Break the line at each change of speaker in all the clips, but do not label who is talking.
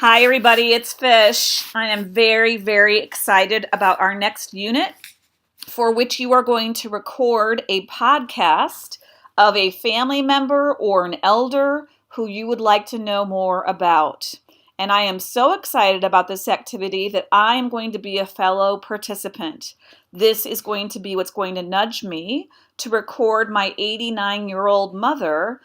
Hi, everybody. It's Fish. I am very, very excited about our next unit, for which you are going to record a podcast of a family member or an elder who you would like to know more about. And I am so excited about this activity that I am going to be a fellow participant. This is going to be what's going to nudge me to record my 89-year-old mother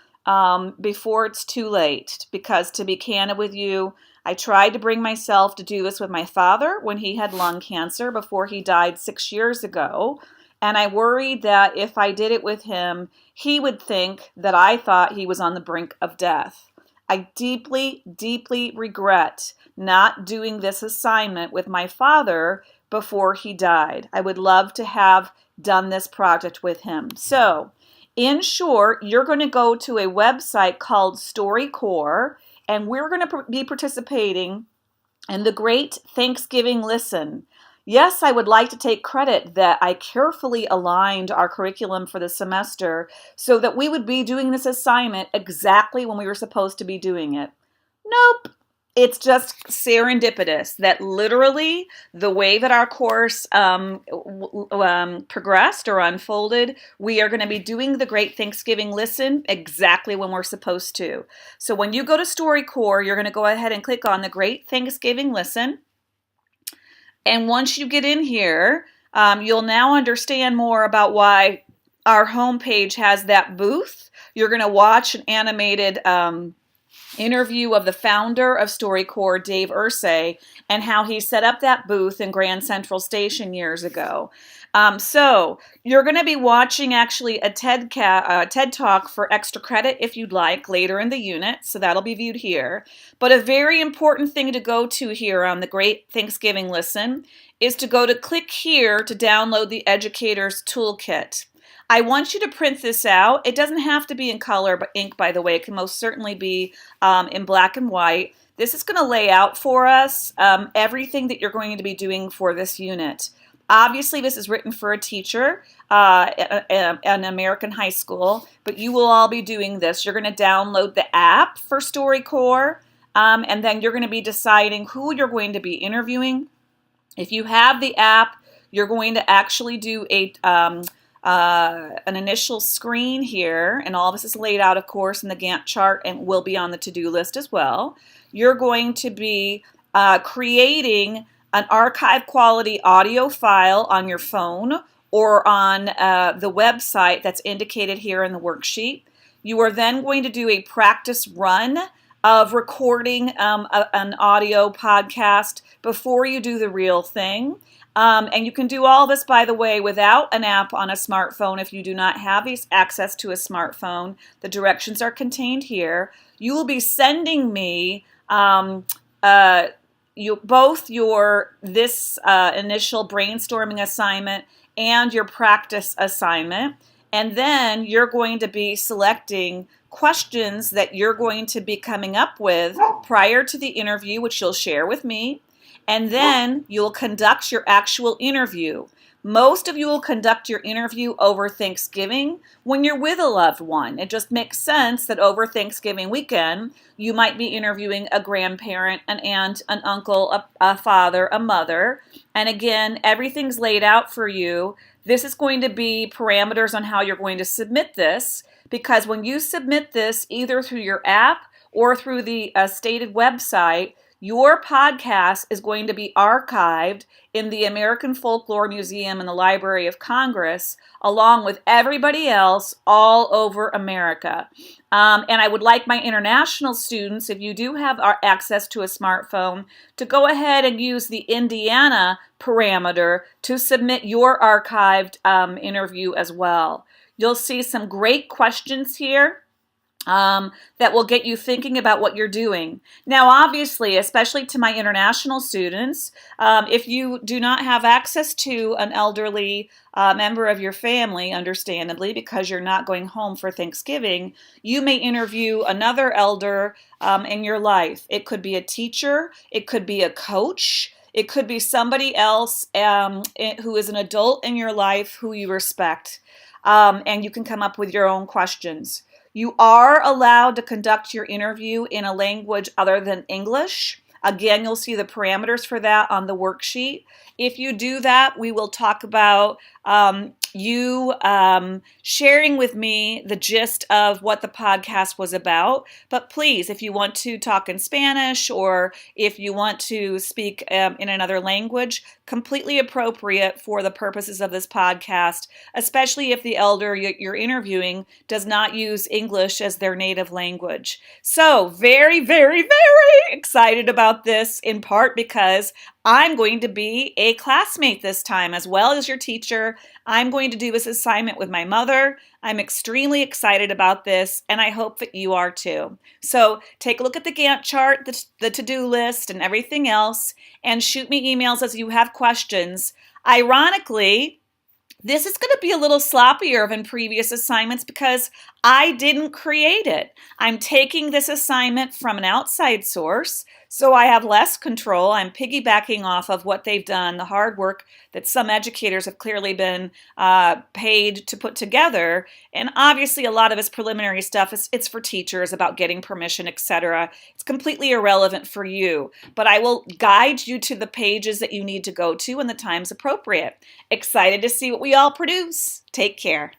before it's too late. Because to be candid with you, I tried to bring myself to do this with my father when he had lung cancer before he died 6 years ago. And I worried that if I did it with him, he would think that I thought he was on the brink of death. I deeply, deeply regret not doing this assignment with my father before he died. I would love to have done this project with him. So, in short, you're going to go to a website called StoryCorp, and we're going to be participating in the Great Thanksgiving Listen. Yes, I would like to take credit that I carefully aligned our curriculum for the semester so that we would be doing this assignment exactly when we were supposed to be doing it. Nope. It's just serendipitous that literally the way that our course progressed or unfolded, we are going to be doing the Great Thanksgiving Listen exactly when we're supposed to. So when you go to StoryCorp, you're going to go ahead and click on the Great Thanksgiving Listen. And once you get in here, you'll now understand more about why our homepage has that booth. You're going to watch an animated interview of the founder of StoryCorp, Dave Ursay, and how he set up that booth in Grand Central Station years ago. So you're going to be watching actually a TED Talk for extra credit if you'd like later in the unit, so that'll be viewed here. But a very important thing to go to here on the Great Thanksgiving Listen is to go to click here to download the Educator's Toolkit. I want you to print this out. It doesn't have to be in color, but ink, by the way. It can most certainly be in black and white. This is going to lay out for us everything that you're going to be doing for this unit. Obviously, this is written for a teacher, an American high school, but you will all be doing this. You're going to download the app for StoryCorp, and then you're going to be deciding who you're going to be interviewing. If you have the app, you're going to actually do an initial screen here, and all of this is laid out, of course, in the Gantt chart and will be on the to-do list as well. You're going to be creating an archive quality audio file on your phone or on the website that's indicated here in the worksheet. You are then going to do a practice run of recording an audio podcast before you do the real thing. And you can do all this, by the way, without an app on a smartphone if you do not have access to a smartphone. The directions are contained here. You will be sending me both this initial brainstorming assignment and your practice assignment. And then you're going to be selecting questions that you're going to be coming up with prior to the interview, which you'll share with me. And then you'll conduct your actual interview. Most of you will conduct your interview over Thanksgiving when you're with a loved one. It just makes sense that over Thanksgiving weekend, you might be interviewing a grandparent, an aunt, an uncle, a father, a mother. And again, everything's laid out for you. This is going to be parameters on how you're going to submit this, because when you submit this either through your app or through the stated website, your podcast is going to be archived in the American Folklore Museum and the Library of Congress, along with everybody else all over America. And I would like my international students, if you do have access to a smartphone, to go ahead and use the Indiana parameter to submit your archived interview as well. You'll see some great questions here that will get you thinking about what you're doing. Now, obviously, especially to my international students, if you do not have access to an elderly member of your family, understandably, because you're not going home for Thanksgiving, you may interview another elder in your life. It could be a teacher, it could be a coach, it could be somebody else who is an adult in your life who you respect, and you can come up with your own questions. You are allowed to conduct your interview in a language other than English. Again, you'll see the parameters for that on the worksheet. If you do that, we will talk about you sharing with me the gist of what the podcast was about. But please, if you want to talk in Spanish or if you want to speak in another language, completely appropriate for the purposes of this podcast, especially if the elder you're interviewing does not use English as their native language. So very, very, very excited about this, in part because I'm going to be a classmate this time as well as your teacher. I'm going to do this assignment with my mother. I'm extremely excited about this, and I hope that you are too. So take a look at the Gantt chart, the to-do list, and everything else, and shoot me emails as you have questions. Ironically, this is going to be a little sloppier than previous assignments because I didn't create it. I'm taking this assignment from an outside source, so I have less control. I'm piggybacking off of what they've done, the hard work that some educators have clearly been paid to put together. And obviously a lot of this preliminary stuff, it's for teachers about getting permission, etc. It's completely irrelevant for you, but I will guide you to the pages that you need to go to when the time's appropriate. Excited to see what we all produce. Take care.